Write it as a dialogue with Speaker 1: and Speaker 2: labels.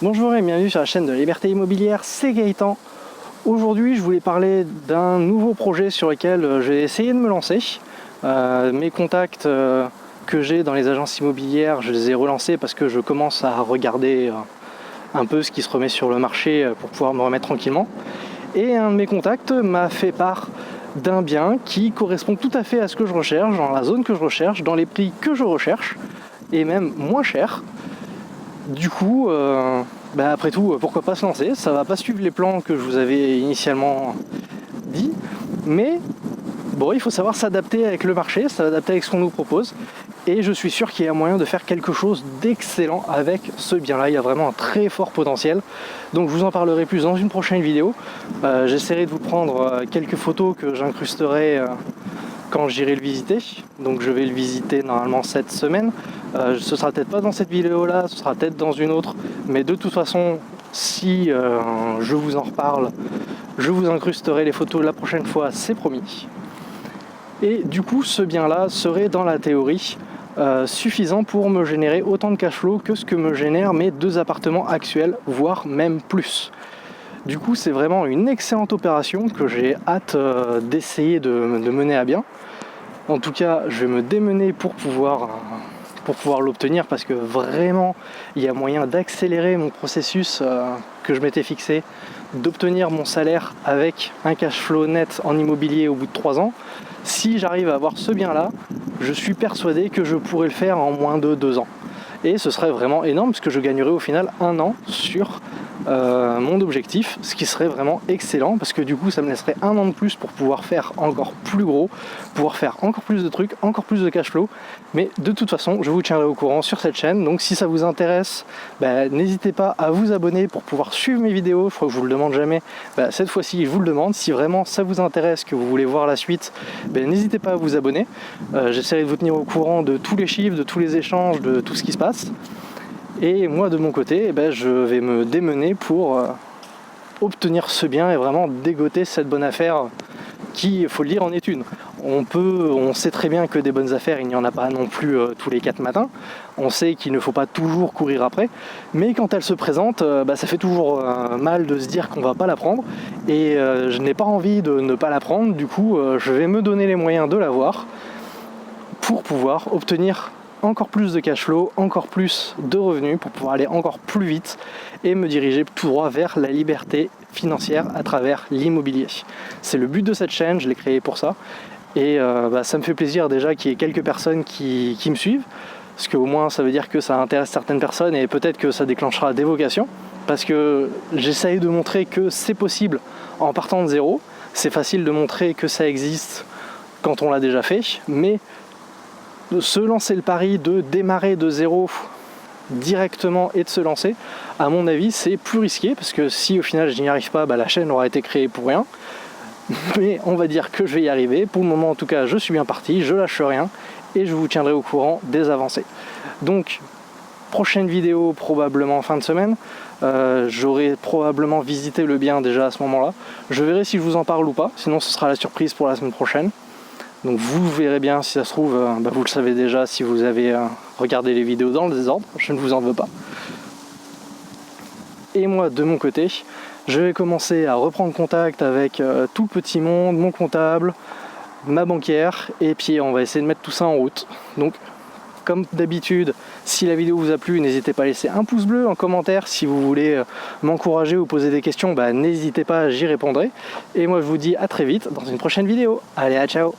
Speaker 1: Bonjour et bienvenue sur la chaîne de la Liberté Immobilière, c'est Gaëtan. Aujourd'hui je voulais parler d'un nouveau projet sur lequel j'ai essayé de me lancer. Mes contacts que j'ai dans les agences immobilières, je les ai relancés parce que je commence à regarder un peu ce qui se remet sur le marché pour pouvoir me remettre tranquillement. Et un de mes contacts m'a fait part d'un bien qui correspond tout à fait à ce que je recherche, dans la zone que je recherche, dans les prix que je recherche, et même moins cher. Du coup, après tout, pourquoi pas se lancer? Ça va pas suivre les plans que je vous avais initialement dit, mais bon, il faut savoir s'adapter avec le marché, s'adapter avec ce qu'on nous propose, et je suis sûr qu'il y a moyen de faire quelque chose d'excellent avec ce bien-là. Il y a vraiment un très fort potentiel, donc je vous en parlerai plus dans une prochaine vidéo. J'essaierai de vous prendre quelques photos que j'incrusterai quand j'irai le visiter. Donc je vais le visiter normalement cette semaine. Ce sera peut-être pas dans cette vidéo là, ce sera peut-être dans une autre, mais de toute façon si je vous en reparle, je vous incrusterai les photos la prochaine fois, c'est promis. Et du coup ce bien là serait dans la théorie suffisant pour me générer autant de cash flow que ce que me génèrent mes deux appartements actuels, voire même plus. Du coup c'est vraiment une excellente opération que j'ai hâte d'essayer de mener à bien. En tout cas je vais me démener pour pouvoir l'obtenir, parce que vraiment il y a moyen d'accélérer mon processus que je m'étais fixé, d'obtenir mon salaire avec un cash flow net en immobilier au bout de 3 ans. Si j'arrive à avoir ce bien là, je suis persuadé que je pourrais le faire en moins de 2 ans. Et ce serait vraiment énorme parce que je gagnerais au final 1 an sur mon objectif, ce qui serait vraiment excellent parce que du coup ça me laisserait 1 an de plus pour pouvoir faire encore plus gros, pouvoir faire encore plus de trucs, encore plus de cash flow. Mais de toute façon je vous tiendrai au courant sur cette chaîne, donc si ça vous intéresse, n'hésitez pas à vous abonner pour pouvoir suivre mes vidéos. Je crois que je vous le demande jamais, cette fois-ci je vous le demande. Si vraiment ça vous intéresse, que vous voulez voir la suite, n'hésitez pas à vous abonner. J'essaierai de vous tenir au courant de tous les chiffres, de tous les échanges, de tout ce qui se passe. Et moi de mon côté, je vais me démener pour obtenir ce bien et vraiment dégoter cette bonne affaire qui, il faut le dire, en est une. On sait très bien que des bonnes affaires, il n'y en a pas non plus tous les 4 matins. On sait qu'il ne faut pas toujours courir après, mais quand elle se présente, ça fait toujours mal de se dire qu'on va pas la prendre. Et je n'ai pas envie de ne pas la prendre, du coup je vais me donner les moyens de l'avoir pour pouvoir obtenir encore plus de cash flow, encore plus de revenus pour pouvoir aller encore plus vite et me diriger tout droit vers la liberté financière à travers l'immobilier. C'est le but de cette chaîne, je l'ai créée pour ça, et ça me fait plaisir déjà qu'il y ait quelques personnes qui me suivent, parce qu'au moins ça veut dire que ça intéresse certaines personnes et peut-être que ça déclenchera des vocations, parce que j'essaye de montrer que c'est possible en partant de zéro. C'est facile de montrer que ça existe quand on l'a déjà fait, mais de se lancer le pari de démarrer de zéro directement et de se lancer, à mon avis c'est plus risqué, parce que si au final je n'y arrive pas, la chaîne aura été créée pour rien. Mais on va dire que je vais y arriver. Pour le moment en tout cas je suis bien parti, je lâche rien et je vous tiendrai au courant des avancées. Donc prochaine vidéo probablement en fin de semaine. J'aurai probablement visité le bien déjà à ce moment là, je verrai si je vous en parle ou pas, sinon ce sera la surprise pour la semaine prochaine. Donc vous verrez bien, si ça se trouve, vous le savez déjà si vous avez regardé les vidéos dans le désordre, je ne vous en veux pas. Et moi de mon côté, je vais commencer à reprendre contact avec tout le petit monde, mon comptable, ma banquière, et puis on va essayer de mettre tout ça en route. Donc comme d'habitude, si la vidéo vous a plu, n'hésitez pas à laisser un pouce bleu en commentaire. Si vous voulez m'encourager ou poser des questions, n'hésitez pas, j'y répondrai. Et moi je vous dis à très vite dans une prochaine vidéo. Allez, à ciao!